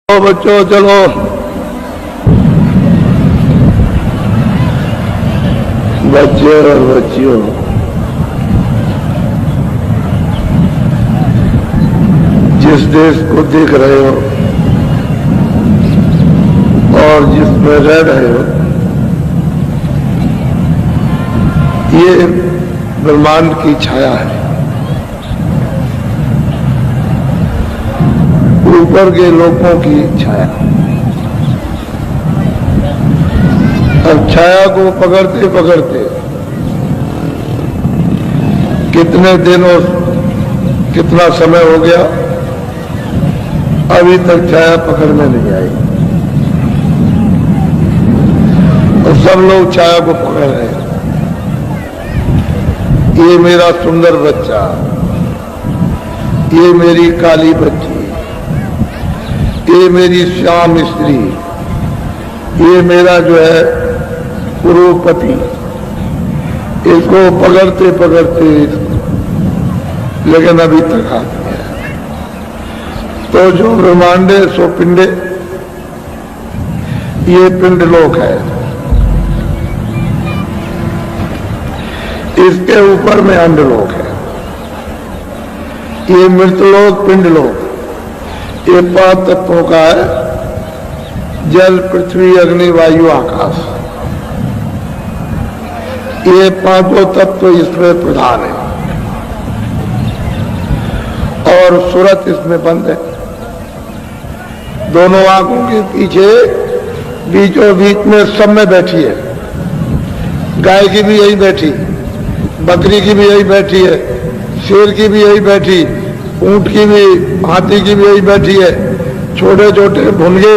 चलो बच्चों चलो, बच्चे और बच्चियों, जिस देश को देख रहे हो और जिसमें रह रहे हो, ये ब्रह्मांड की छाया है। ऊपर के लोगों की छाया। अब छाया को पकड़ते पकड़ते कितने दिनों, कितना समय हो गया, अभी तक छाया पकड़ने नहीं आई और सब लोग छाया को पकड़ रहे हैं। ये मेरा सुंदर बच्चा, ये मेरी काली बच्ची, ये मेरी श्याम स्त्री, ये मेरा जो है पुरोपति, इसको पकड़ते पकड़ते लेकिन अभी तक हाथ में है। तो जो ब्रह्मांडे सो पिंडे, ये पिंडलोक है। इसके ऊपर में अंडलोक है। ये मृतलोक पिंडलोक, ये 5 तत्वों का है। जल पृथ्वी अग्नि वायु आकाश, ये 5 तत्व इसमें प्रधान है और सूरत इसमें बंद है। दोनों आंखों के पीछे बीचों बीच में सब में बैठी है। गाय की भी यही बैठी, बकरी की भी यही बैठी है, शेर की भी यही बैठी, ऊंट की भी, हाथी की भी यही बैठी है, छोटे छोटे भुनगे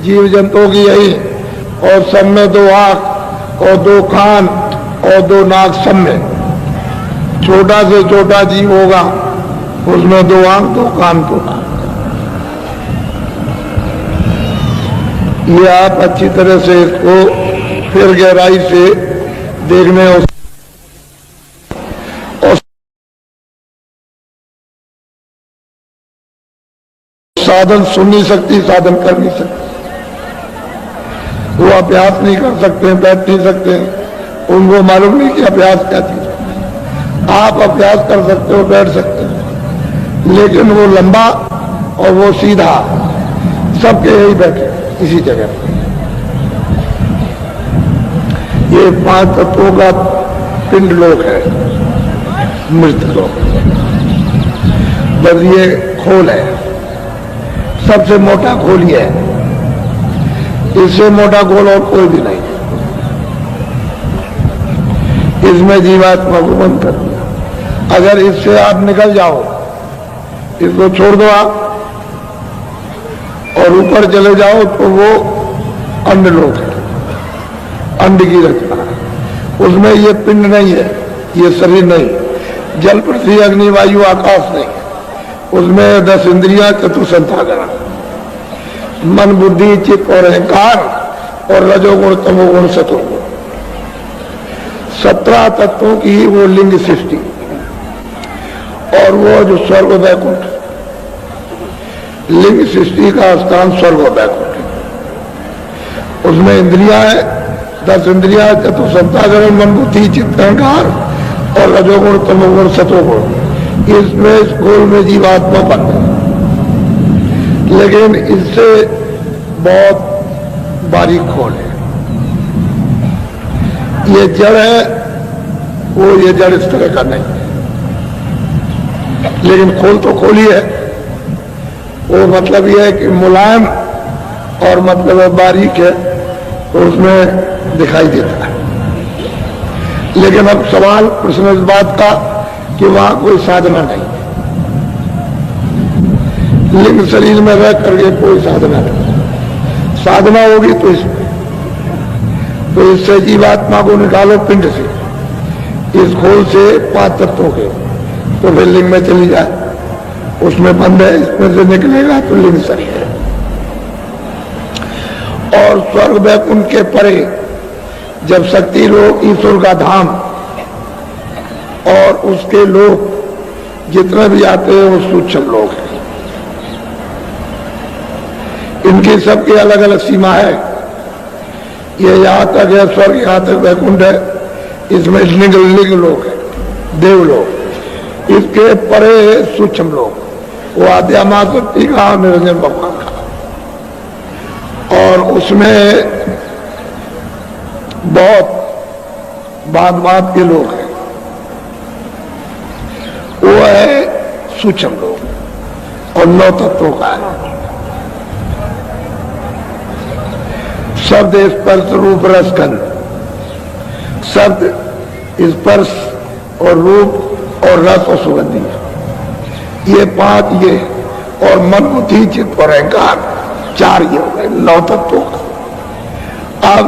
जीव जंतुओं की यही, और सब में 2 आंख और 2 कान और 2 नाक, सब में। छोटा से छोटा जीव होगा उसमें 2 आंख 2 कान 2 नाक। ये आप अच्छी तरह से इसको फिर गहराई से देखने और साधन सुन नहीं सकती, साधन कर नहीं सकती, वो अभ्यास नहीं कर सकते, बैठ नहीं सकते, उनको मालूम नहीं कि अभ्यास क्या चीज है। आप अभ्यास कर सकते हो, बैठ सकते हो, लेकिन वो लंबा और वो सीधा, सबके यही बैठे इसी जगह पर। ये 5 तत्वों का पिंड लोक है, मृत लोक। बस ये खोल है, सबसे मोटा खोल ही है, इससे मोटा खोल और कोई भी नहीं। इसमें जीवात्मा को बंद कर दिया। अगर इससे आप निकल जाओ, इसको छोड़ दो आप और ऊपर चले जाओ, तो वो अंड लोक है, अंड की रचना है। उसमें ये पिंड नहीं है, ये शरीर नहीं, जल पृथ्वी अग्नि वायु आकाश नहीं, उसमें 10 इंद्रियां चतुसंतागण, मन बुद्धि चित्त और अहंकार और रजोगुण तमोगुण सतोगुण, 17 तत्वों की वो लिंग सृष्टि। और वो जो स्वर्ग वैकुंठ, लिंग सृष्टि का स्थान स्वर्ग वैकुंठ, उसमें इंद्रियां है, 10 इंद्रियां चतुसंतागण, मन बुद्धि चित्त अहंकार और रजोगुण तमोगुण सतोगुण। इसमें इस गोल में जीवात्मा बंद है, लेकिन इससे बहुत बारीक खोल है। ये जड़ है, वो ये जड़ इस तरह का नहीं है, लेकिन खोल तो खोल ही है। वो मतलब ये है कि मुलायम और मतलब है बारीक है, तो उसमें दिखाई देता है। लेकिन अब सवाल प्रश्न इस बात का कि वहां कोई साधना नहीं, लिंग शरीर में रह करके कोई साधना नहीं। साधना होगी तो इसमें, तो इससे जीवात्मा को निकालो पिंड से, इस खोल से 5 तत्वों के, तो फिर लिंग में चली जाए, उसमें बंद है, इसमें से निकलेगा तो लिंग शरीर है। और स्वर्ग वैकुंठ के परे जब शक्ति लोग ईश्वर का धाम और उसके लोग जितने भी आते हैं वो सूक्ष्म लोग हैं। इनकी सबकी अलग अलग सीमा है। ये यहां तक है स्वर्ग, यहां तक वैकुंठ है, इसमें लिंग लिंग लोग है, देवलोक। इसके परे सूक्ष्म लोग, वो आद्यामा शक्ति का, निरंजन भगवान का, और उसमें बहुत बात के लोग हैं। वो है सूक्ष्म लोग और 9 तत्वों का है। शब्द स्पर्श रूप रस गंध, शब्द स्पर्श और रूप और रस और सुगंधी, ये 5 ये, और मन बुद्धि चित्त और अहंकार 4 ये हो गए 9 तत्वों का। अब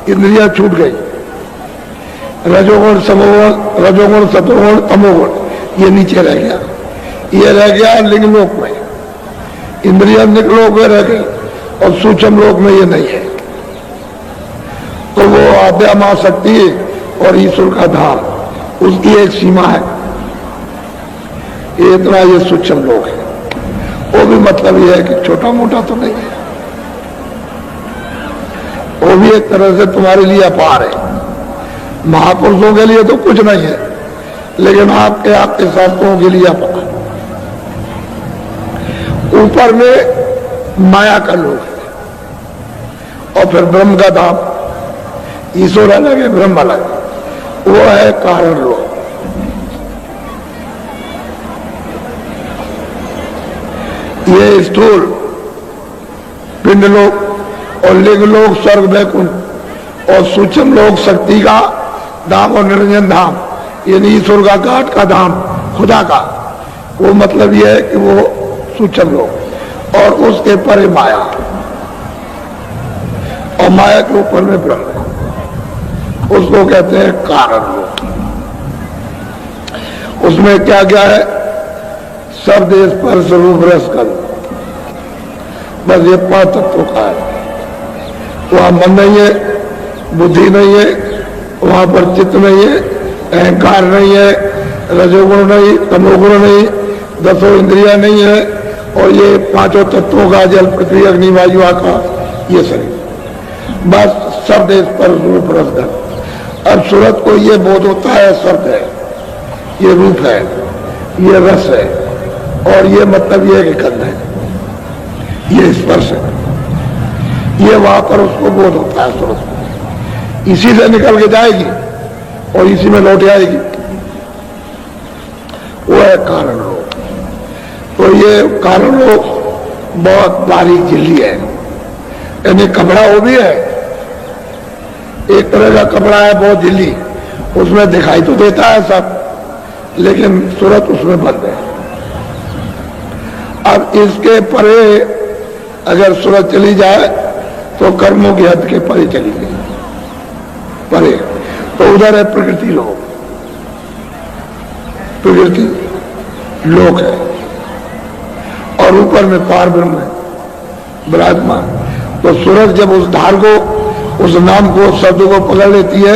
इंद्रियां छूट गई, रजोगुण समोगुण, रजोगुण सतोगुण तमोगुण, ये नीचे रह गया। ये रह गया लिंगलोक में, इंद्रिया लिंगलोक में रह गई, और सूक्ष्म लोक में ये नहीं है। तो वो आद्या शक्ति और ईश्वर का धाम, उसकी एक सीमा है। ये इतना ये सूक्ष्म लोक है। वो भी मतलब ये है कि छोटा मोटा तो नहीं है, वो भी एक तरह से तुम्हारे लिए अपार है। महापुरुषों के लिए तो कुछ नहीं है, लेकिन आपके शास्त्रों के लिए अपार। ऊपर में माया का लोक है, और फिर ब्रह्म का धाम, ईश्वर अलग है, ब्रह्म अलग है, वो है कारण लोक। ये स्थूल पिंड लोक और लिंग लोक स्वर्ग वैकुंठ, और सूक्ष्म लोक शक्ति का धाम और निरंजन धाम, यानी ईश्वर का घाट का धाम, खुदा का। वो मतलब ये है कि वो सूक्ष्म लोक, और उसके परे माया, और माया के ऊपर में ब्रह्म है, उसको कहते हैं कारण लोक। उसमें क्या क्या है? शब्द स्पर्श रूप रस गंध, बस ये 5 तत्वों का है। वहां मन नहीं है, बुद्धि नहीं है, वहां पर चित्त नहीं है, अहंकार नहीं है, रजोगुण नहीं, तमोगुण नहीं, 10 इंद्रियां नहीं है, और ये 5 तत्वों का जल पृथ्वी अग्नि वायु आकाश, ये शरीर। बस शब्द स्पर्श रूप रस गंध। अब सूरत को ये बोध होता है शब्द है, ये रूप है, ये रस है, और ये मतलब ये कि गंध है, ये स्पर्श है। ये वहां पर उसको बोध होता है सूरत को, इसी से निकल के जाएगी और इसी में लौट आएगी। वो है कारण लोक। तो ये कारण लोक बहुत बारीक झिल्ली है, यानी कपड़ा वो भी है, एक तरह का कपड़ा है बहुत झिल्ली, उसमें दिखाई तो देता है सब, लेकिन सूरत उसमें बंद है। अब इसके परे अगर सूरत चली जाए तो कर्मों की हद के परे चली गई, परे। तो उधर है प्रकृति लोक, प्रकृति लोक है, और ऊपर में पार ब्रह्म है विराजमान। तो सूरत जब उस धार को, उस नाम को, शब्द को पकड़ लेती है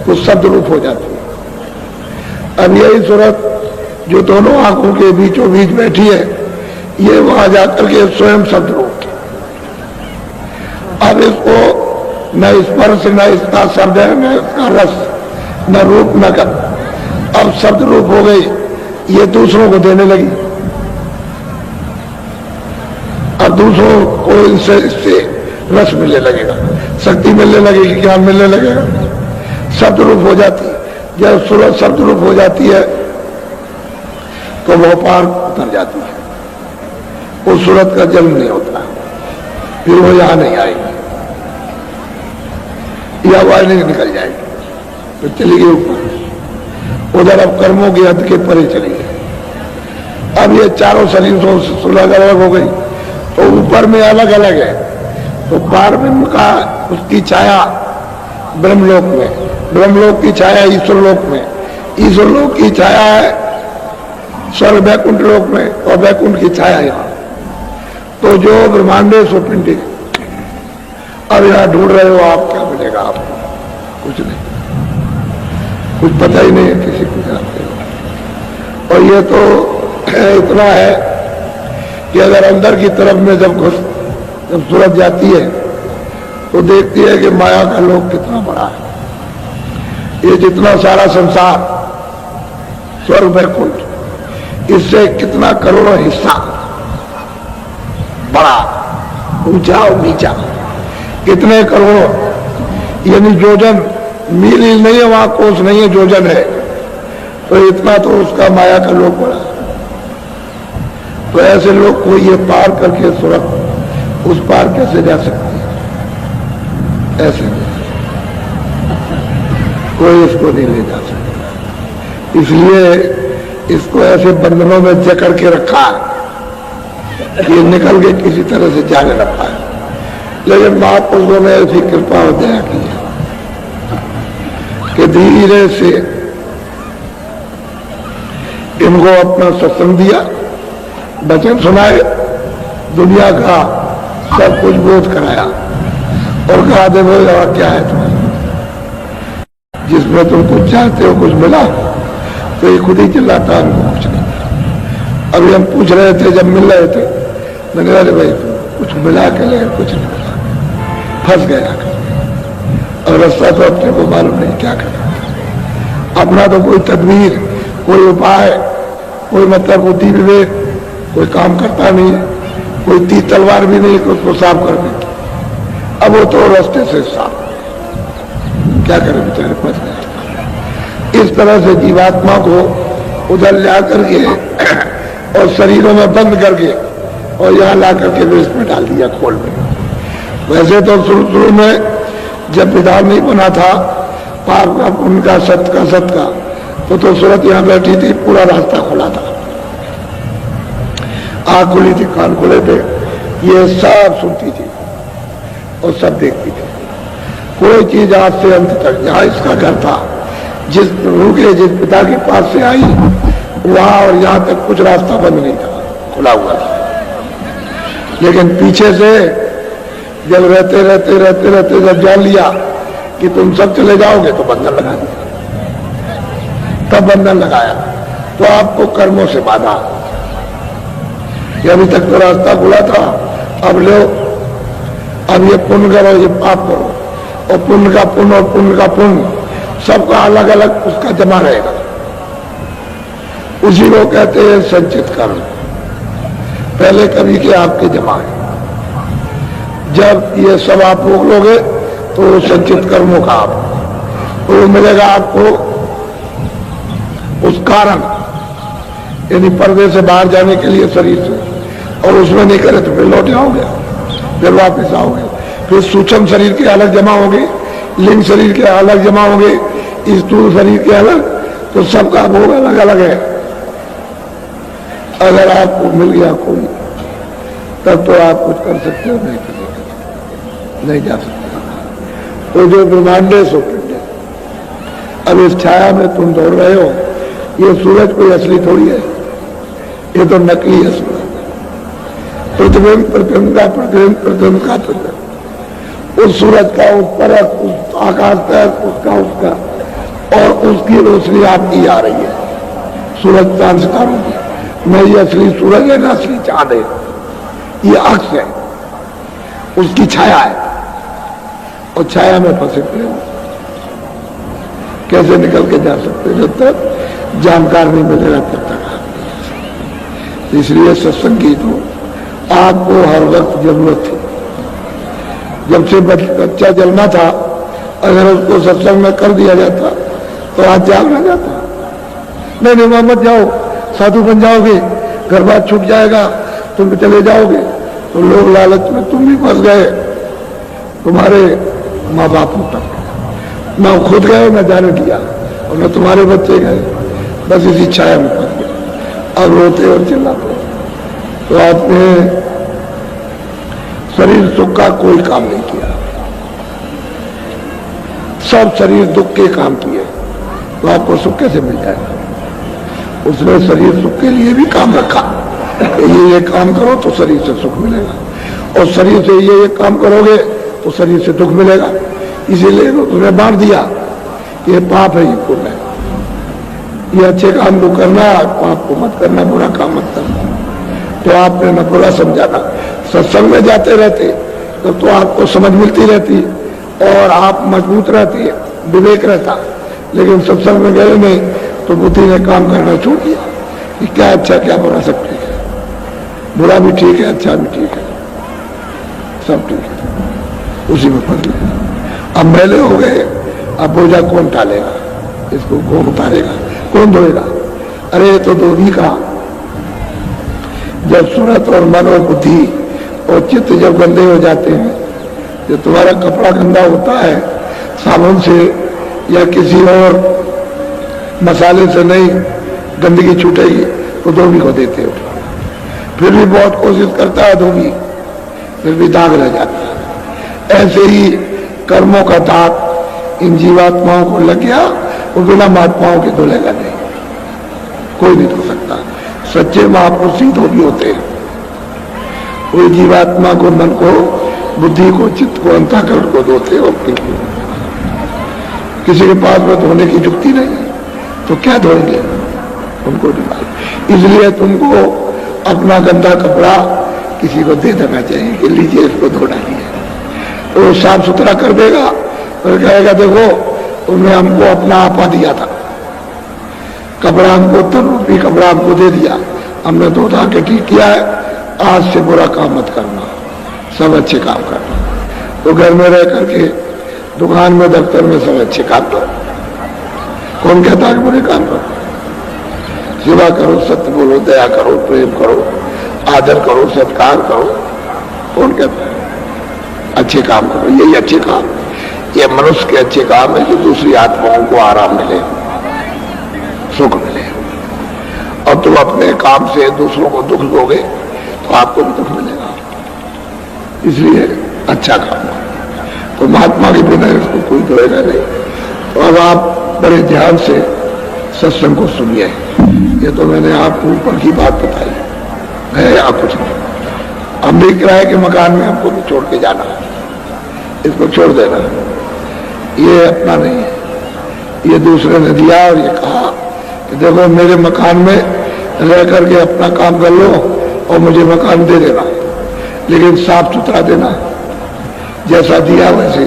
तो शब्द रूप हो जाती है। अब यही सूरत जो दोनों आंखों के बीचों बीच बैठी है, ये वहां जाकर के स्वयं शब्द रूप। अब इसको न स्पर्श, न इसका शब्द है, न इसका रस, न रूप, न गंध, अब शब्द रूप हो गई, ये दूसरों को देने लगी। अब दूसरों को इससे रस मिलने लगेगा, शक्ति मिलने लगेगी, ज्ञान मिलने लगेगा, शब्द रूप हो जाती है। जब सूरत शब्द रूप हो जाती है तो वो पार उतर जाती है, उस सूरत का जन्म नहीं होता, फिर वो यहां नहीं आएगी, या आवाज नहीं निकल जाएगी, तो चली गई ऊपर। उधर अब कर्मों की हद के परे चली गई। अब ये चारों शरीरों से अलग अलग हो गई, तो ऊपर में अलग अलग है। तो पार ब्रह्म का, उसकी छाया ब्रह्मलोक में, ब्रह्मलोक की छाया ईश्वर लोक में, ईश्वर लोक की छाया है स्वर्ग वैकुंठ लोक में, और वैकुंठ की छाया यहाँ। तो जो ब्रह्मांडे सो पिंडी। अब यहाँ ढूंढ रहे हो आप, क्या मिलेगा आपको? कुछ नहीं, कुछ पता ही नहीं है किसी को जानते हो। और ये तो इतना है कि अगर अंदर की तरफ में जब जब सूरज जाती है तो देखती है कि माया का लोक कितना बड़ा है। ये जितना सारा संसार, स्वर्ग वैकुंठ, इससे कितना करोड़ों हिस्सा बड़ा, ऊंचा और नीचा, कितने करोड़ों, यानी योजन, मील ही नहीं है, वहां कोस नहीं है, योजन है। तो इतना तो उसका माया का लोक बड़ा। तो ऐसे लोग को ये पार करके सुरत उस पार कैसे जा सकते हैं? ऐसे कोई इसको नहीं ले जा सकता। इसलिए इसको ऐसे बंधनों में जकड़ के रखा है कि निकल के किसी तरह से जाने न पाए। लेकिन महापुरुषों ने ऐसी कृपा और दया की है कि धीरे से इनको अपना सत्संग दिया, वचन सुनाए, दुनिया का सब कुछ बोध कराया और कहा देखो यहाँ क्या है तुम्हारा, जिसमें तुम कुछ चाहते हो कुछ मिला, तो ये खुद ही चिल्लाता हमको कुछ नहीं। अभी हम पूछ रहे थे जब मिल रहे थे, मैंने कहा अरे भाई कुछ मिला के, लेकिन कुछ नहीं मिला, फंस गया और रास्ता तो अपने को मालूम नहीं क्या करना। अपना तो कोई तदबीर, कोई उपाय, कोई मतलब बुद्धि विवेक, कोई काम करता नहीं है, कोई तीर तलवार भी नहीं उसको साफ कर देती। अब वो तो रास्ते से साफ, क्या करें बेचारे, फंस गए। इस तरह से जीवात्मा को उधर ला करके और शरीरों में बंद करके और यहाँ ला करके वेस्ट में डाल दिया, खोल में। वैसे तो शुरू में जब विधान नहीं बना था पाप का, उनका सत्य का, सत्य का, तो सूरत यहाँ बैठी थी, पूरा रास्ता खुला था, आँख खुली थी, कान खुले थे, ये सब सुनती थी और सब देखती थी। कोई चीज आज से अंत तक, जहाँ इसका घर था, जिस रूह के जिस पिता के पास से आई, वहां और यहाँ तक कुछ रास्ता बंद नहीं था, खुला हुआ था। लेकिन पीछे से जब रहते रहते रहते रहते जब जान लिया कि तुम सब चले जाओगे, तो बंधन लगा दिया। तब बंधन लगाया तो आपको कर्मों से बाधा, अभी तक तो रास्ता खुला था, अब लो, अब ये पुण्य करो, ये पाप करो, और पुण्य का पुण्य और पुण्य का पुण्य सबका अलग अलग उसका जमा रहेगा। उसी को कहते हैं संचित कर्म। पहले कभी के आपके जमा है, जब ये सब आप भोग लोगे तो संचित कर्मों का आप तो मिलेगा आपको उस कारण, यानी पर्दे से बाहर जाने के लिए शरीर से, और उसमें नहीं करे तो फिर लौट आओगे, फिर वापस आओगे, फिर सूक्ष्म शरीर के अलग जमा होंगे, लिंग शरीर के अलग जमा होंगे, स्थूल शरीर के अलग, तो सबका भोग अलग अलग है। अगर आपको मिल गया कोई, तब तो आप कुछ कर सकते हो, नहीं कर सकते, नहीं जा सकते। तो जो ब्रह्मांड है सो पिंड है। अब इस छाया में तुम दौड़ रहे हो, ये सूरज कोई असली थोड़ी है, ये तो नकली है सूरज। प्रतिबिंब प्रतिबिंब का प्रतिबिंब, प्रतिबिंब का प्रतिबिंब, उस सूरज का, उस परत, उस आकाश तक, उसका और उसकी रोशनी आपकी आ रही है, सूरज चांद सितारों की। न ये असली सूरज है, न असली चांद है, ये अक्स है, उसकी छाया है, और छाया में फंसे पड़े कैसे निकल के जा सकते? जब तक जानकार नहीं मिलेगा तब तक आप नहीं जा सकते। इसलिए सत्संग की तो आपको हर वक्त जरूरत थी। जब से बच्चा जन्मा था, अगर उसको सत्संग में कर दिया जाता तो आज जाग ना जाता। नहीं वहां मत जाओ, साधु बन जाओगे, घर बार छूट जाएगा, तुम चले जाओगे, तो लोग लालच में तुम भी फंस गए, तुम्हारे माँ बाप तक न खुद गए, न जाने दिया, और न तुम्हारे बच्चे गए, बस इसी छाया में फंस गए। अब रोते और चिल्लाते। तो आपने शरीर सुख का कोई काम नहीं किया, सब शरीर दुख के काम किए, तो आपको सुख कैसे मिल जाएगा? उसने शरीर सुख के लिए भी काम रखा, ये काम करो तो शरीर से सुख मिलेगा, और शरीर से ये काम करोगे तो शरीर से दुख मिलेगा। इसीलिए उसने बांट दिया, ये पाप है, ये पुण्य है, ये अच्छे काम को करना, पाप को मत करना, बुरा काम मत करना। तो आपने न बुरा समझा, ना सत्संग में जाते रहते तो आपको समझ मिलती रहती और आप मजबूत रहते, विवेक रहता। लेकिन सत्संग में गए नहीं तो बुद्धि ने काम करना छोड़ दिया कि क्या अच्छा क्या बुरा, सब ठीक है, बुरा भी ठीक है, अच्छा भी ठीक है, सब ठीक है, उसी में फंस गए। अब मैले हो गए, अब बोझा कौन टालेगा, इसको कौन उतारेगा, कौन धोएगा? अरे तो धोबी का जब सूरत और मन और बुद्धि और चित्त जब गंदे हो जाते हैं, जब तुम्हारा कपड़ा गंदा होता है साबुन से या किसी और मसाले से नहीं गंदगी छूटेगी तो धोबी को देते हो। फिर भी बहुत कोशिश करता है धोबी, फिर भी दाग रह जाता है। ऐसे ही कर्मों का दाग इन जीवात्माओं को लग गया, वो बिना महात्माओं के धुलेगा नहीं, कोई नहीं धो सकता। सच्चे महापुरुष ही धोबी होते हैं। कोई जीवात्मा को, मन को, बुद्धि को, चित्त को, अंतःकरण को धोते और किसी के पास में धोने की युक्ति नहीं है तो क्या धोएंगे, उनको नहीं मालूम। इसलिए तुमको अपना गंदा कपड़ा किसी को दे देना चाहिए कि लीजिए इसको धो डालिए, तो साफ सुथरा कर देगा और कहेगा देखो तुमने हमको अपना आपा दिया था, कपड़ा हमको तन रूपी कपड़ा हमको दे दिया, हमने धो धा के ठीक किया है, आज से बुरा काम मत करना, सब अच्छे काम करना। तो घर में रह करके, दुकान में, दफ्तर में सब अच्छे काम करो। कौन कहता है बुरे काम करो? सेवा करो, सत्य बोलो, दया करो, प्रेम करो, आदर करो, सत्कार करो। कौन कहता है? अच्छे काम करो, यही अच्छे काम, ये मनुष्य के अच्छे काम है जो दूसरी आत्माओं को आराम मिले, सुख मिले। और तुम अपने काम से दूसरों को दुख दोगे तो आपको भी दुख मिलेगा। इसलिए अच्छा काम करो। तो महात्मा के बिना इसको कोई धोएगा नहीं। तो अब आप बड़े ध्यान से सत्संग को सुनिए। ये तो मैंने आपको ऊपर की बात बताई है या कुछ नहीं। हम भी किराए के मकान में हमको भी छोड़ के जाना, इसको छोड़ देना, ये अपना नहीं है। ये दूसरे ने दिया और ये कहा कि देखो मेरे मकान में रह करके अपना काम कर लो और मुझे मकान दे देना, लेकिन साफ सुथरा देना, जैसा दिया वैसे।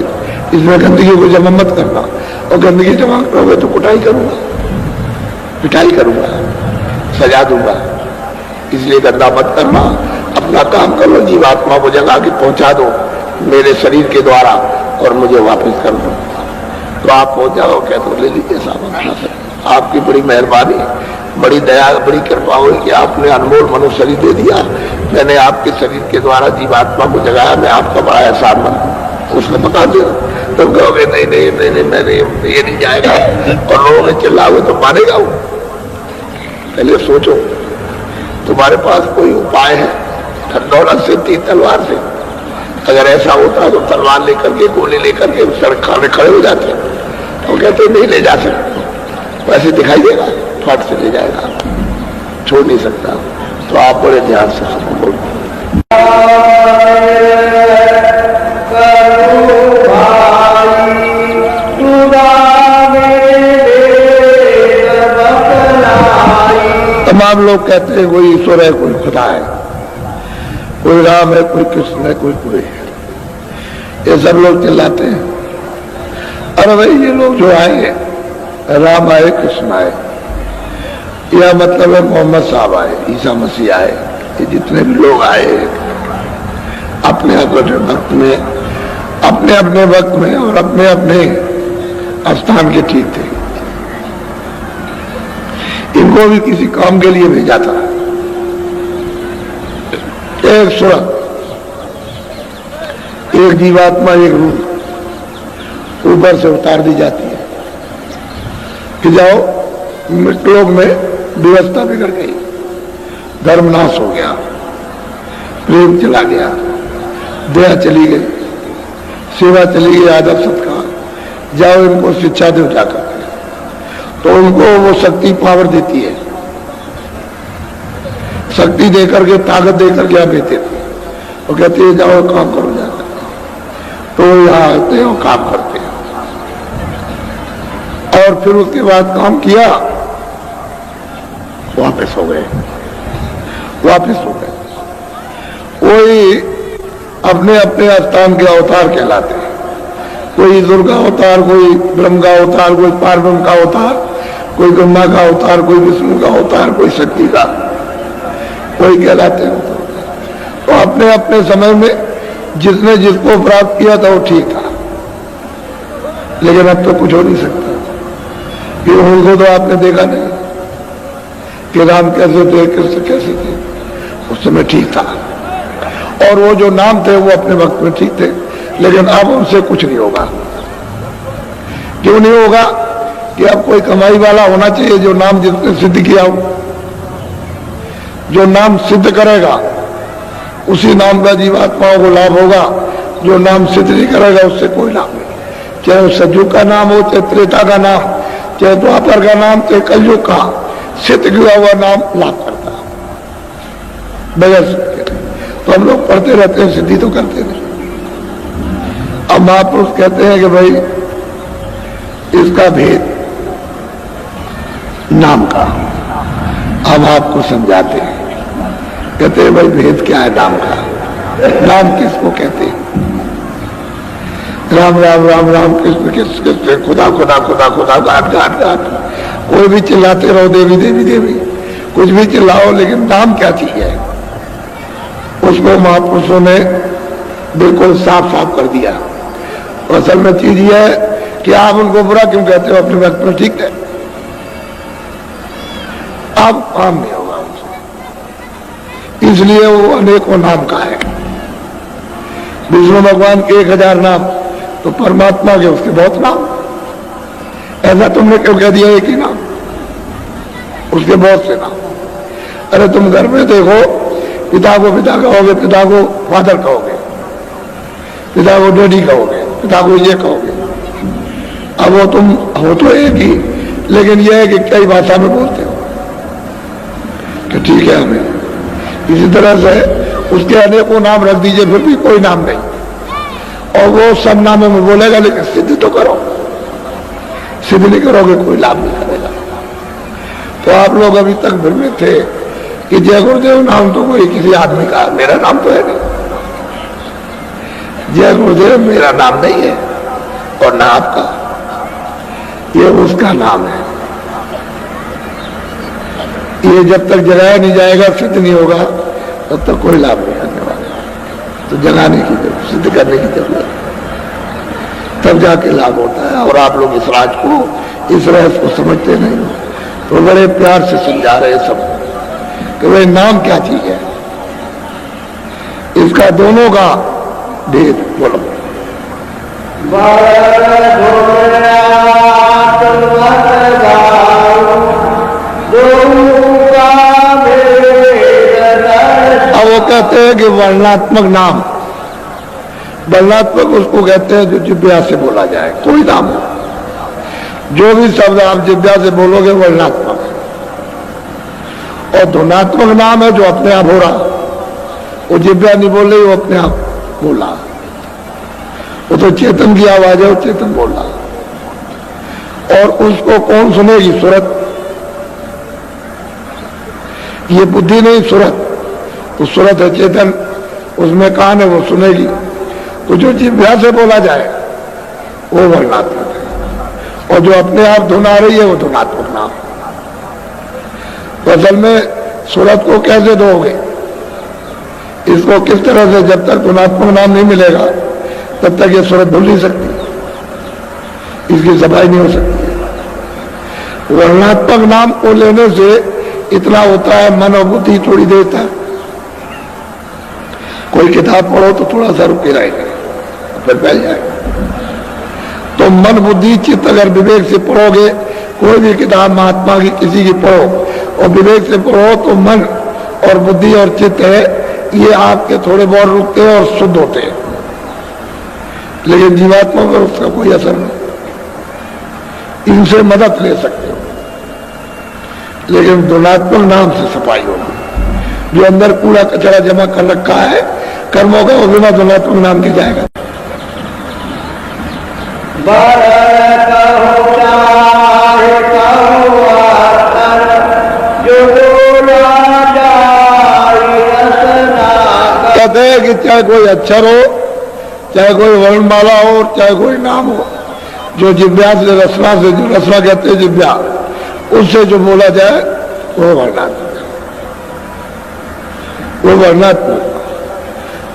इसमें गंदगी को जमा मत करना, और गंदगी जमा करोगे तो कुटाई करूंगा, पिटाई करूंगा, सजा दूंगा। इसलिए गंदा मत करना, अपना काम कर लो, जीवात्मा को जगा के पहुंचा दो मेरे शरीर के द्वारा और मुझे वापस कर दो। तो आप पहुंच जाओ, क्या तो ले लीजिए साहब अपना शरीर। आपकी बड़ी मेहरबानी, बड़ी दया, बड़ी कृपा हुई कि आपने अनमोल मनुष्य शरीर दे दिया। मैंने आपके शरीर के द्वारा जीवात्मा को जगाया, मैं आपका बड़ा एहसान मंद। उसने बता दिया तो कहोगे नहीं नहीं नहीं नहीं मैंने ये नहीं जाएगा, और लोगों ने चिल्लाओगे तो मानेगा वो। पहले सोचो तुम्हारे पास कोई उपाय है, दौलत से, तीर तलवार से? अगर ऐसा होता तो तलवार लेकर के, गोली लेकर के सड़क खाने खड़े हो जाते। तो कहते नहीं ले जा सकते, वैसे दिखाई देगा, फट से ले जाएगा, छोड़ नहीं सकता। तो आप बड़े ध्यान से सुनो। तमाम लोग कहते हैं कोई ईश्वर है, कोई खुदा है, कोई राम है, कोई कृष्ण है, कोई कोई है। ये सब लोग चिल्लाते हैं। अरे भाई ये लोग जो आए, राम आए, कृष्ण आए, यह मतलब है मोहम्मद साहब आए, ईसा मसीह आए, ये जितने भी लोग आए अपने अपने वक्त में, अपने अपने वक्त में और अपने अपने स्थान के ठीक थे। इनको भी किसी काम के लिए भेजा था। एक सूरत, एक जीवात्मा, एक रूह ऊपर से उतार दी जाती है कि जाओ, लोग में व्यवस्था बिगड़ गई, धर्मनाश हो गया, प्रेम चला गया, दया चली गई, सेवा चली गई, आदर सत्कार, जाओ इनको शिक्षा दो जाकर। तो उनको वो शक्ति पावर देती है, शक्ति देकर के, ताकत देकर के आप देते थे। वो कहते हैं जाओ काम करो जाकर। तो यहाँ आते हैं और काम करते हैं, और फिर उसके बाद काम किया, वापस हो गए, वापस हो गए। वही अपने अपने स्थान के अवतार कहलाते हैं। कोई दुर्गा अवतार, कोई ब्रह्म का अवतार, कोई पार्वती का अवतार, कोई ब्रह्मा का अवतार, कोई विष्णु का अवतार, कोई शक्ति का, कोई कहलाते हैं। तो अपने अपने समय में जिसने जिसको प्राप्त किया था वो ठीक था, लेकिन अब तो कुछ हो नहीं सकता। कि उनको तो आपने देखा नहीं कि राम कैसे थे, कृष्ण कैसे थे, उस समय ठीक था, और वो जो नाम थे वो अपने वक्त में ठीक थे, लेकिन अब उनसे कुछ नहीं होगा। क्यों नहीं होगा? कि अब कोई कमाई वाला होना चाहिए जो नाम जिसने सिद्ध किया हो। जो नाम सिद्ध करेगा उसी नाम का जीवात्माओं को लाभ होगा, जो नाम सिद्ध नहीं करेगा उससे कोई लाभ नहीं। चाहे वो सतयुग का नाम हो, चाहे त्रेता का नाम, चाहे द्वापर का नाम, चाहे कलयुग का, सिद्ध किया हुआ नाम लाभ करता है बगैर। तो हम लोग पढ़ते रहते हैं, सिद्धि तो करते नहीं। अब महापुरुष कहते हैं कि भाई इसका भेद नाम का अब आपको समझाते हैं। कहते हैं भाई भेद क्या है नाम का? नाम किसको कहते हैं? राम राम राम राम, कृष्ण कृष्ण कृष्ण, खुदा खुदा खुदा खुदा, घाट घाट घाट, कोई भी चिल्लाते रहो, देवी देवी देवी, कुछ भी चिल्लाओ, लेकिन नाम क्या चीज है उसको महापुरुषों ने बिल्कुल साफ साफ कर दिया। तो असल में चीज यह है कि आप उनको बुरा क्यों कहते हो? अपने वक्त में ठीक है, अब काम नहीं होगा उनसे, इसलिए वो अनेकों नाम का है। विष्णु भगवान के 1000 नाम, तो परमात्मा के उसके बहुत नाम। ऐसा तुमने क्यों कह दिया एक ही नाम? उसके बहुत से नाम। अरे तुम घर में देखो, पिता को पिता कहोगे, पिता को फादर कहोगे, पिता को डैडी कहोगे, पिता को ये कहोगे। अब वो तुम हो तो एक ही, लेकिन यह है कि कई भाषा में बोलते हो कि ठीक है हमें। इसी तरह से उसके अनेकों नाम रख दीजिए, फिर भी कोई नाम नहीं, और वो सब नामों में बोलेगा, लेकिन सिद्ध तो करो। सिद्ध नहीं करोगे कोई लाभ नहीं करेगा। तो आप लोग अभी तक भ्रम में थे कि जय गुरुदेव नाम तो कोई किसी आदमी का, मेरा नाम तो है नहीं। जय गुरुदेव मेरा नाम नहीं है और ना आपका, ये उसका नाम है। ये जब तक जगाया नहीं जाएगा, सिद्ध नहीं होगा, तब तक कोई लाभ नहीं करने वाला। तो जगाने की जरूरत, सिद्ध करने की जरूरत, तब जाके लाभ होता है। और आप लोग इस राज को, इस रहस्य को समझते नहीं, तो बड़े प्यार से समझा रहे सब कि भाई नाम क्या चीज है, इसका दोनों का भेद बोलो। अब वो कहते हैं कि वर्णात्मक नाम, वर्णात्मक उसको कहते हैं जो जिह्वा से बोला जाए। कोई नाम हो, जो भी शब्द आप जिह्वा से बोलोगे वर्णात्मक, और ध्वनात्मक नाम है जो अपने आप हो रहा। वो जिह्वा नहीं बोल रही, वो अपने आप बोला। वो तो चेतन की आवाज है, वो चेतन बोल रहा। और उसको कौन सुनेगी? सुरत। ये बुद्धि नहीं, सुरत। तो सुरत है चेतन, उसमें कान है, वो सुनेगी। तो जो जिह्वा से बोला जाए वो वर्णात्मक है, और जो अपने आप धुन आ रही है वो धुनात्मक नाम। तो असल में सुरत को कैसे दोगे? इसको किस तरह से? जब तक धुनात्मक नाम नहीं मिलेगा तब तक ये सुरत धुल नहीं सकती, इसकी सफाई नहीं हो सकती। वर्णात्मक नाम को लेने से इतना होता है, मन और बुद्धि थोड़ी देर तक। कोई किताब पढ़ो तो थोड़ा सा रुके रहेगा, फिर फैल जाएगा। तो मन बुद्धि चित्त अगर विवेक से पढ़ोगे, कोई भी किताब महात्मा की किसी की पढ़ो और विवेक से पढ़ो, तो मन और बुद्धि और चित्त है, ये आपके थोड़े बहुत रुकते हैं और शुद्ध होते हैं, लेकिन जीवात्मा पर उसका कोई असर नहीं। इनसे मदद ले सकते हो, लेकिन धुनात्मक नाम से सफाई होगी। जो अंदर कूड़ा कचरा जमा कर रखा है कर्मों का, वो बिना धुनात्मक नाम के जाएगा। कहते हैं कि चाहे कोई अक्षर हो, चाहे कोई वर्णमाला हो, चाहे कोई नाम हो, जो जिब्या से रसना से, जो रसना कहते हैं जिब्या, उससे जो बोला जाए वो वर्णात्मक, वो वर्णात्मक।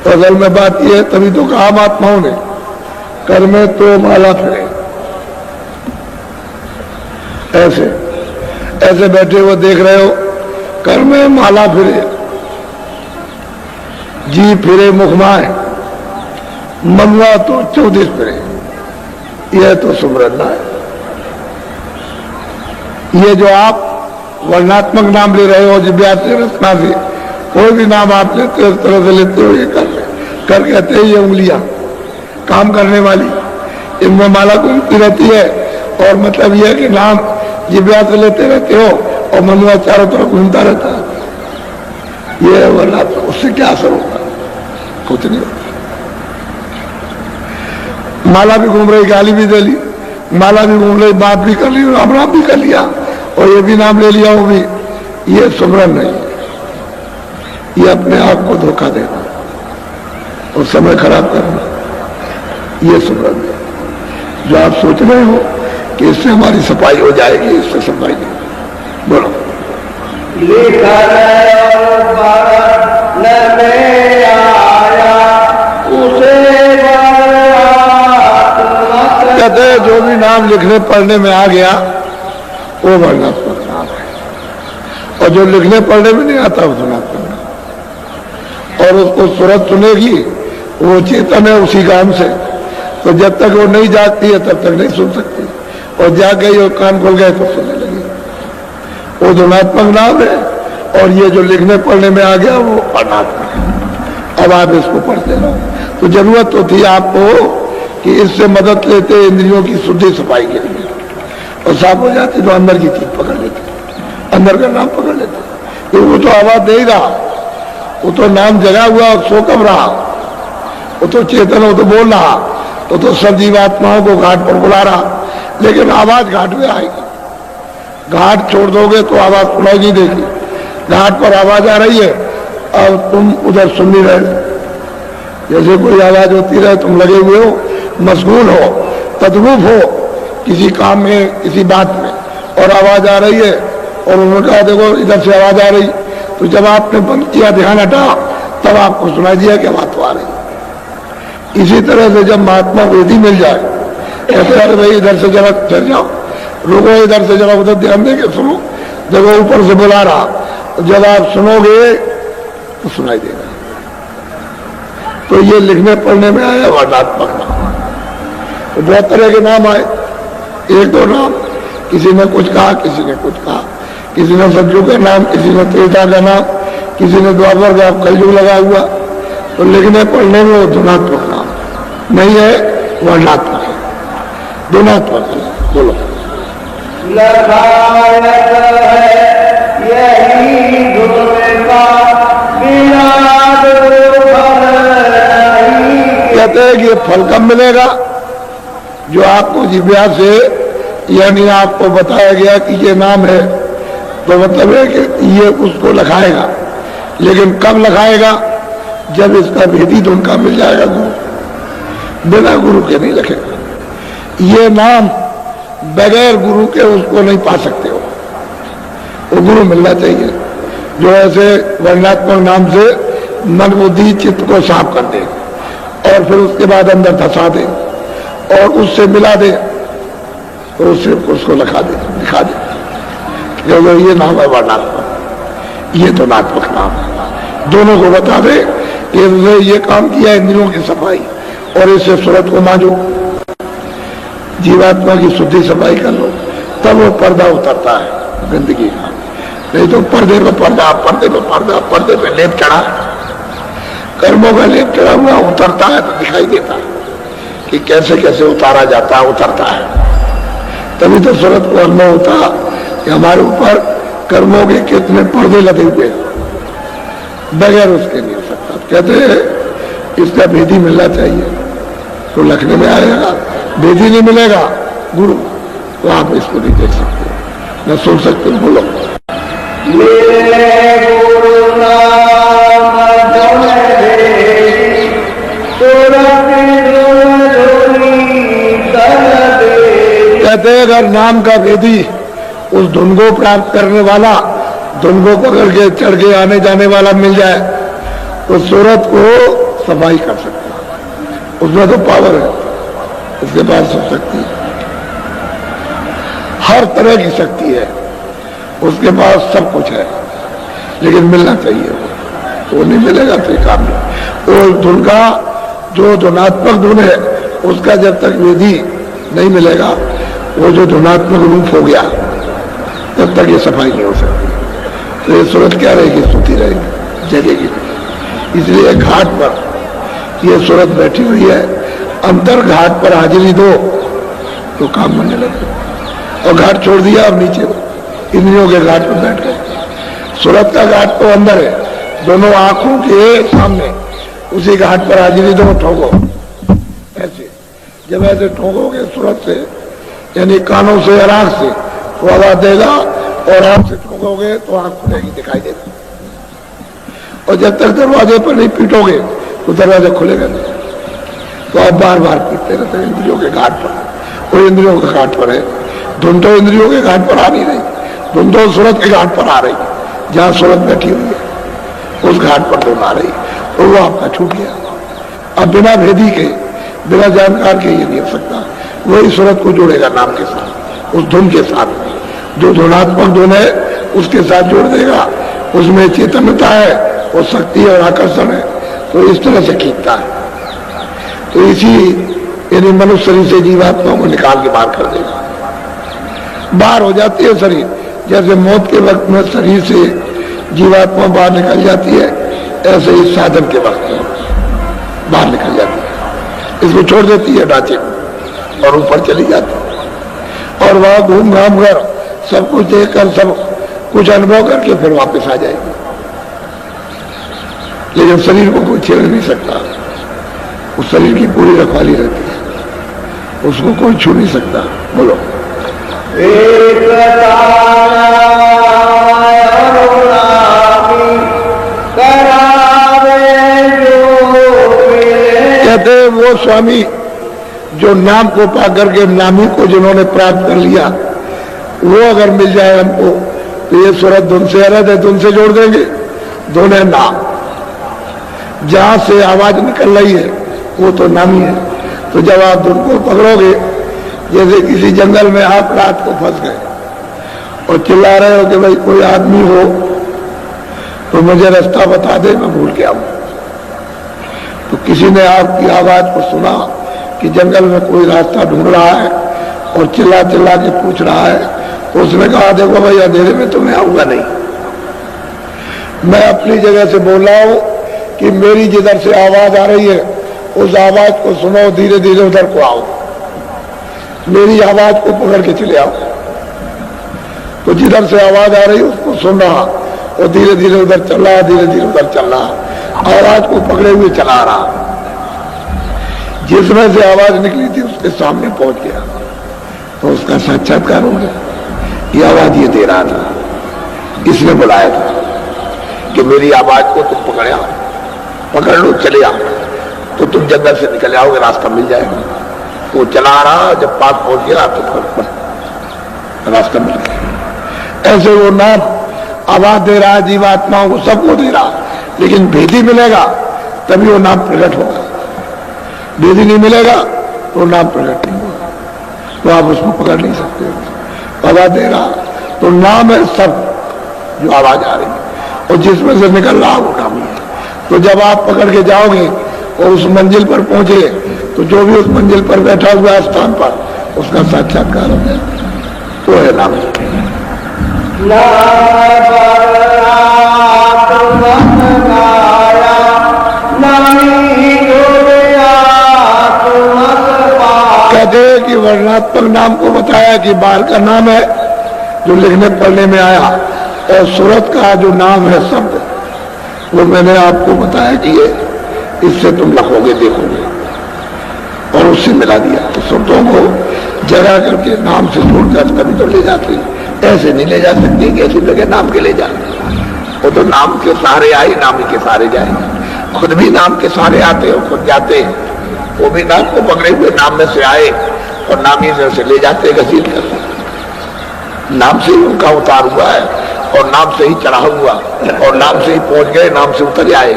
तो असल में बात यह है, तभी तो कहा महात्माओं ने, कर में तो माला फिरे। ऐसे ऐसे बैठे हुए देख रहे हो, कर में माला फिरे, जी फिरे मुखमाए, मनवा तो 24 फिरे। यह तो सुमरना है। ये जो आप वर्णात्मक नाम ले रहे हो, जिब्या से रचना से, कोई भी नाम आप लेते हो, इस तरह से लेते हो, ये कर कहते हैं ये उंगलियां काम करने वाली, इनमें माला घूमती रहती है। और मतलब यह है कि नाम जिब्या से लेते रहते हो और मनुआ चारों तरफ घूमता रहता है। ये वर्णात्मक, उससे क्या असर होगा? कुछ नहीं होता। माला भी घूम रही, गाली भी दे ली, माला भी घूम रही, बात भी कर ली, राम राम भी कर लिया, और ये भी नाम ले लिया, वो भी। ये सुमरन नहीं, ये अपने आप को धोखा देना और समय खराब करना, ये सुमरन है। जो आप सोच रहे हो कि इससे हमारी सफाई हो जाएगी, इससे सफाई नहीं। बोलो। कहते हैं जो भी नाम लिखने पढ़ने में आ गया वो वर्णात्मक नाम है, और जो लिखने पढ़ने में नहीं आता वो धनात्मक नाम। और उसको सूरत सुनेगी, वो चेतन है उसी काम से, तो जब तक वो नहीं जागती है तब तक नहीं सुन सकती, और जाग गई और कान खोल गए तो सुनने लगी। वो धनात्मक नाम है, और ये जो लिखने पढ़ने में आ गया वो वर्णात्मक है। अब आप इसको पढ़ते रहो। तो जरूरत तो थी आपको कि इससे मदद लेते इंद्रियों की शुद्धि सफाई के लिए, और साफ हो जाती तो अंदर की चीज पकड़ लेते, अंदर का नाम पकड़ लेते। क्योंकि वो तो आवाज दे ही रहा, वो तो नाम जगा हुआ और सो कब रहा, वो तो चेतन, वो तो बोल रहा, वो तो सब जीवात्माओं को घाट पर बुला रहा, लेकिन आवाज घाट में आएगी। घाट छोड़ दोगे तो आवाज सुनाई नहीं देगी। घाट पर आवाज आ रही है और तुम उधर सुन नहीं रहे, जैसे कोई आवाज होती रहे, तुम लगे हुए हो, मशगूल हो, तद्रूप हो किसी काम में, किसी बात में, और आवाज आ रही है, और उन्होंने कहा देखो इधर से आवाज आ रही, तो जब आपने बंद किया, ध्यान हटा, तब आपको सुनाई दिया कि आवाज तो आ रही। इसी तरह से जब महात्मा वेदी मिल जाए, कहते हैं भाई इधर से जरा चल जाओ, रुको, इधर से जरा उधर ध्यान देके सुनो, देखो ऊपर से बुला रहा, तो जब आप सुनोगे तो सुनाई देगा। तो ये लिखने पढ़ने में आया वर्णात्मक नाम। तो बहुत तरह के नाम आए, एक दो नाम, किसी ने कुछ कहा, किसी ने कुछ कहा, किसी ने सतयुग का नाम, किसी ने त्रेता का नाम, किसी ने द्वापर का, कलयुग लगा हुआ। तो लिखने पढ़ने में वो धनात्मक नाम नहीं है, वर्णात्मक है, धनात्मक है। बोलो। कहते हैं कि ये फल कब मिलेगा? जो आपको जिब्या से, यानी आपको बताया गया कि ये नाम है, तो मतलब है कि ये उसको लिखाएगा, लेकिन कब लिखाएगा? जब इसका भेदी तो उनका मिल जाएगा गुरु। बिना गुरु के नहीं लिखेगा। ये नाम बगैर गुरु के उसको नहीं पा सकते हो, वो गुरु मिलना चाहिए, जो ऐसे वर्णात्मक नाम से मन बुद्धि चित्त को साफ कर दे, और फिर उसके बाद अंदर धसा दे, और उससे मिला दे, तो उससे उसको दिखा दे, क्योंकि ये नाम है वर्णात्मक, ये तो नात्मक नाम है। दोनों को बता दे कि ये काम किया इंद्रियों की सफाई, और इससे सूरत को मांझो, जीवात्मा की शुद्धि सफाई कर लो, तब वो पर्दा उतरता है जिंदगी का। नहीं तो पर्दे पे पर्दा, पर्दे पे पर्दा, पर्दे पे लेप चढ़ा, कर्मों का लेप चढ़ा हुआ उतरता है तो दिखाई देता है कि कैसे कैसे उतारा जाता है, उतरता है। तभी तो सूरत को अनुभव होता कि हमारे ऊपर कर्मों के कितने पर्दे लगे हुए, बगैर उसके नहीं हो सकता। कहते हैं इसका भेदी मिलना चाहिए, तो लिखने में आएगा। भेदी नहीं मिलेगा गुरु, तो आप इसको नहीं देख सकते, न सुन सकते। बोलो। ये गुरु नाम कहते हैं अगर नाम का वेदी उस धुन को प्राप्त करने वाला, धुन को पकड़ के चढ़ के आने जाने वाला मिल जाए तो सूरत को सफाई कर सकता है। उसमें तो पावर है, उसके पास सब शक्ति है, हर तरह की शक्ति है, उसके पास सब कुछ है, लेकिन मिलना चाहिए। वो नहीं मिलेगा तो काम नहीं। वो धुन का जो धुनात्मक धुन है उसका जब तक विधि नहीं मिलेगा, वो जो धुनात्मक रूप हो गया तब तक ये सफाई नहीं हो सकती। तो ये सूरत क्या रहेगी? सूती रहेगी, जगेगी। इसलिए घाट पर ये सूरत बैठी हुई है, अंतर घाट पर हाजिरी दो तो काम बनने लगे। और घाट छोड़ दिया, अब नीचे इंद्रियों के घाट पर बैठ गए। सूरत का घाट तो अंदर है, दोनों आंखों के सामने, उसी घाट पर हाजिरी दो, ठोको। ऐसे जब ऐसे ठोकोगे सूरत से, यानी कानों से और आंख से, तो आवाज देगा, और आंख से ठोकोगे तो आंख खुलेगी, दिखाई देगा। और जब तक दरवाजे पर नहीं पीटोगे तो दरवाजा खुलेगा नहीं। तो आप बार बार पीटते रहते हैं इंद्रियों के घाट पर। वो इंद्रियों के घाट पर है, धुन तो इंद्रियों के घाट पर आ नहीं रही, धुन तो सूरत के घाट पर आ रही, जहां सूरत बैठी हुई है उस घाट पर धुन आ रही, तो वो आपका छूट गया। अब बिना भेदी के, बिना जानकार के ये नहीं हो सकता। वही सूरत को जोड़ेगा नाम के साथ, उस धुन के साथ, जो धुनात्मक धुन है उसके साथ जोड़ देगा। उसमें चेतनता है, वो शक्ति और आकर्षण है, तो इस तरह से खींचता है। तो इसी यानी मनुष्य शरीर से जीवात्मा को निकाल के बाहर कर देगा। बाहर हो जाती है शरीर, जैसे मौत के वक्त में शरीर से जीवात्मा बाहर निकल जाती है, ऐसे ही साधन के वक्त में बाहर निकल जाती है। इसको छोड़ देती है ढांचे को और ऊपर चली जाती है, और वहां घूम घाम कर सब कुछ देखकर, सब कुछ अनुभव करके फिर वापस आ जाएगी। लेकिन शरीर को कोई छेड़ नहीं सकता, उस शरीर की पूरी रखवाली रहती है, उसको कोई छू नहीं सकता। बोलो कहते वो स्वामी जो नाम को पा करके नामी को जिन्होंने प्राप्त कर लिया, वो अगर मिल जाए हमको तो ये सूरत धुन से अलग है, धुन से जोड़ देंगे। धुन है नाम, जहां से आवाज निकल रही है वो तो नामी है। तो जब आप धुन को पकड़ोगे, जैसे किसी जंगल में आप रात को फंस गए और चिल्ला रहे हो कि भाई कोई आदमी हो तो मुझे रास्ता बता दे, मैं भूल के आऊं। तो किसी ने आपकी आवाज को सुना कि जंगल में कोई रास्ता ढूंढ रहा है और चिल्ला चिल्ला के पूछ रहा है, तो उसने कहा देखो भाई अंधेरे में तो मैं आऊंगा नहीं, मैं अपनी जगह से बोल रहा हूं कि मेरी जिधर से आवाज आ रही है उस आवाज को सुनो, धीरे धीरे उधर को आओ, मेरी आवाज को पकड़ के चले आओ। तो जिधर से आवाज आ रही है उसको सुन रहा और धीरे धीरे उधर चल रहा, धीरे धीरे उधर चल रहा, आवाज को पकड़े हुए चला रहा। जिसमें से आवाज निकली थी उसके सामने पहुंच गया तो उसका साक्षात्कार हो गया। ये आवाज ये दे रहा था, इसने बुलाया था कि मेरी आवाज को तुम पकड़ लो, चले आओ, तो तुम जंगल से निकल आओगे, रास्ता मिल जाएगा। वो चला रहा, जब पास पहुंच गया तो रास्ता मिल गया। ऐसे वो नाम आवाज दे रहा है जीवात्माओं को, सबको दे रहा, लेकिन भेदी मिलेगा तभी वो नाम प्रकट होगा। भेदी नहीं मिलेगा तो नाम प्रकट नहीं होगा, तो आप उसको पकड़ नहीं सकते। आवाज दे रहा तो नाम है सब जो आवाज आ रही है, और जिसमें से निकल रहा वो नाम ही है। तो जब आप पकड़ के जाओगे और उस मंजिल पर पहुंचे तो जो भी उस मंजिल पर बैठा हुआ स्थान पर उसका साक्षात्कार हो जाए, तो है नाम। कहते हैं कि वर्णात्मक नाम को बताया कि बाहर का नाम है जो लिखने पढ़ने में आया, और सूरत का जो नाम है शब्द वो मैंने आपको बताया कि ये इससे तुम लखोगे, देखोगे, और उससे मिला दिया। तो शब्दों को जगा करके नाम से जोड़कर कभी तो ले जाते, ऐसे नहीं ले जा सकते कि ऐसी जगह नाम के ले जाते। वो तो नाम के सहारे आए, नाम के सहारे जाएंगे। खुद भी नाम के सहारे आते और खुद जाते, वो भी नाम को पकड़े हुए नाम में से आए और नाम ही से ले जाते घसीट कर। नाम से ही उनका उतार हुआ है और नाम से ही चढ़ा हुआ और नाम से ही पहुंच गए, नाम से उतर जाए।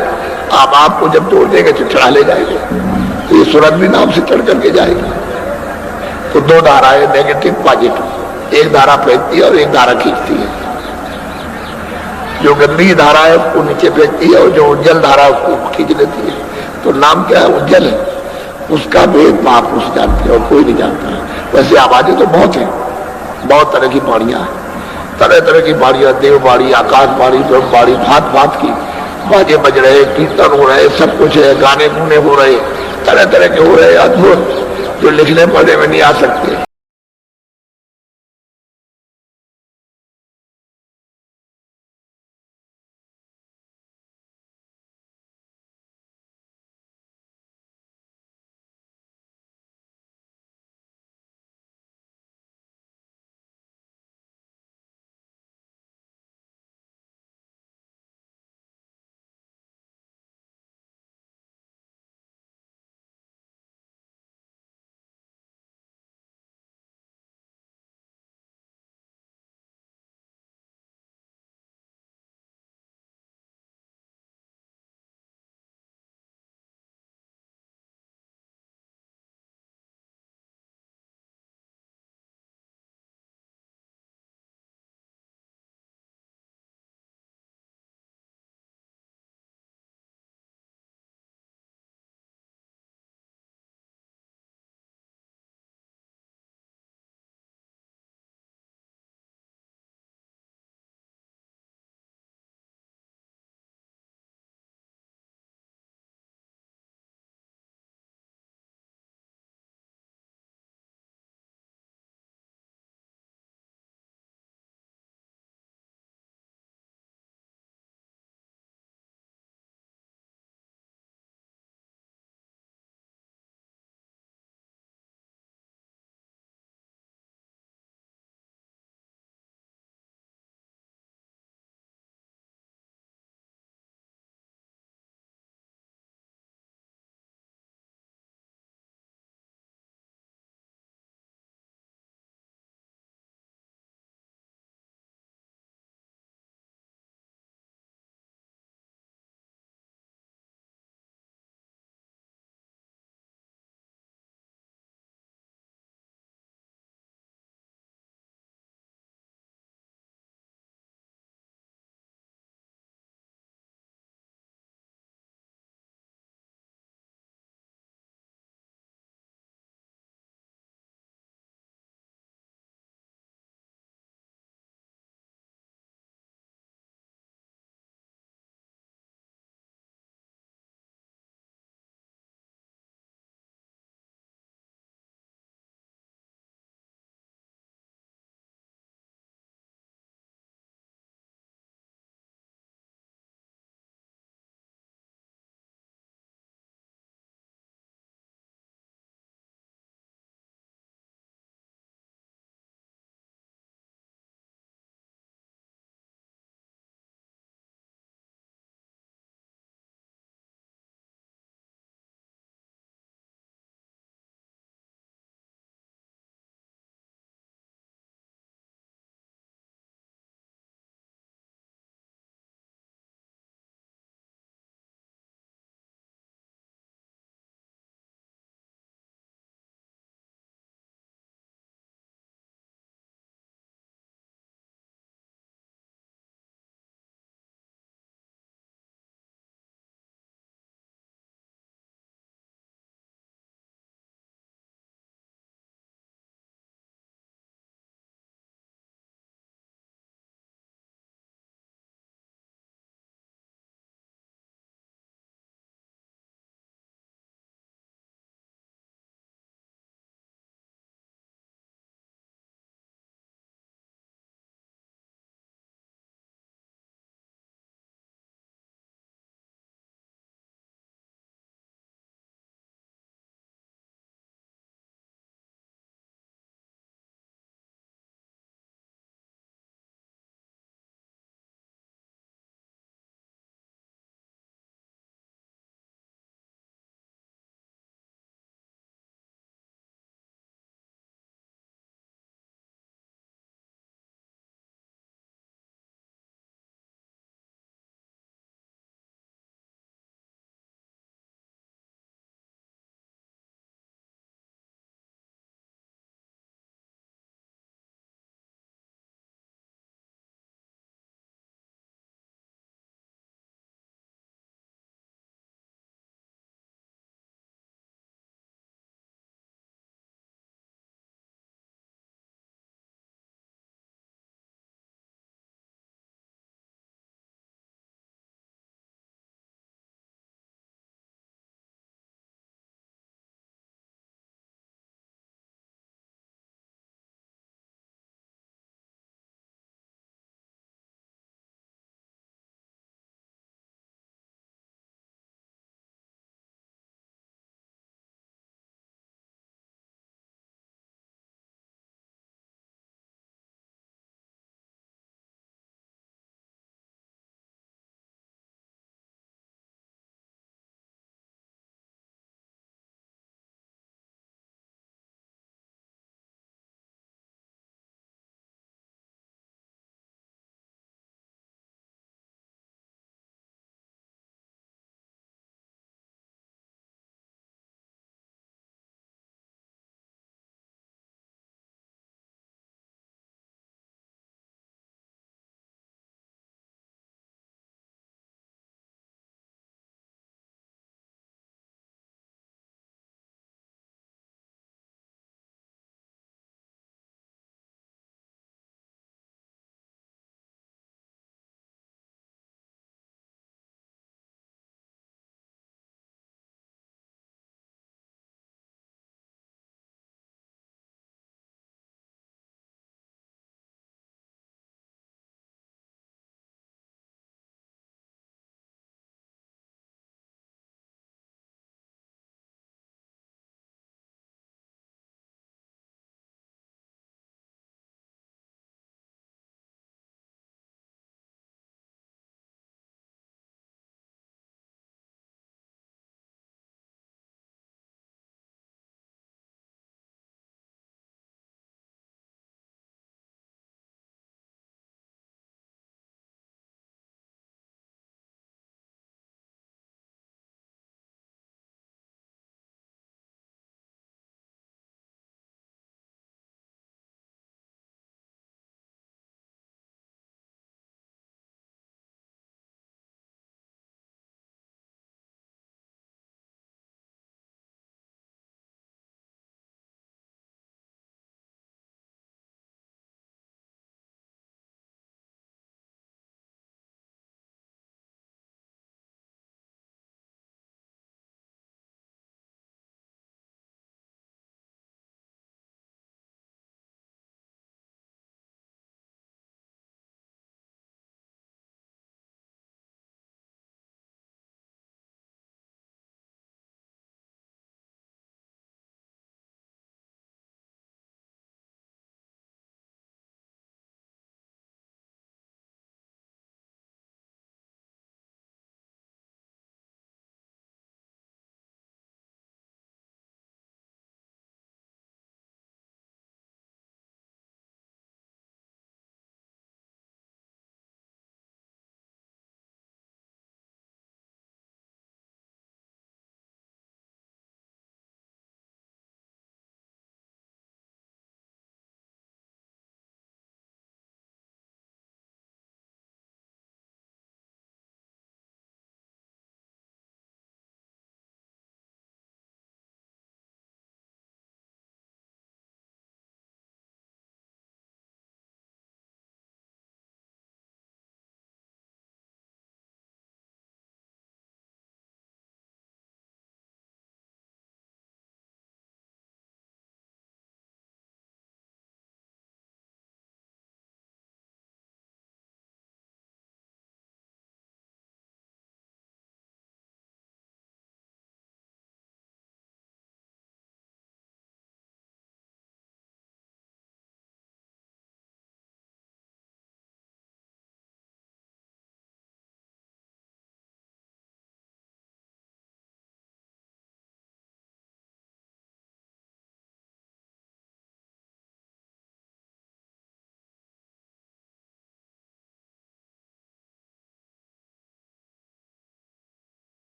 आप आपको जब तोड़ देंगे तो चढ़ा ले जाएंगे, तो ये सूरत भी नाम से चढ़ करके जाएगी। तो दो धाराएं नेगेटिव पॉजिटिव, एक धारा फेंकती है और एक धारा खींचती है। जो गंदी धारा है उसको नीचे फेंकती है और जो उज्जवल धारा है उसको खींच लेती है। तो नाम क्या है? उज्जवल है, उसका भेद महापुरुष जानते हैं और कोई नहीं जानता है। वैसे आवाजें तो बहुत है, बहुत तरह की बाणियां हैं, तरह तरह की बाणियां, देवबाणी, आकाशवाणी, ब्रह्मवाणी, भांत भांत की बाजे बज रहे, कीर्तन हो रहे, सब कुछ है, गाने गुने हो रहे, तरह तरह के हो रहे, अद्भुत, जो लिखने पढ़ने में नहीं आ सकते।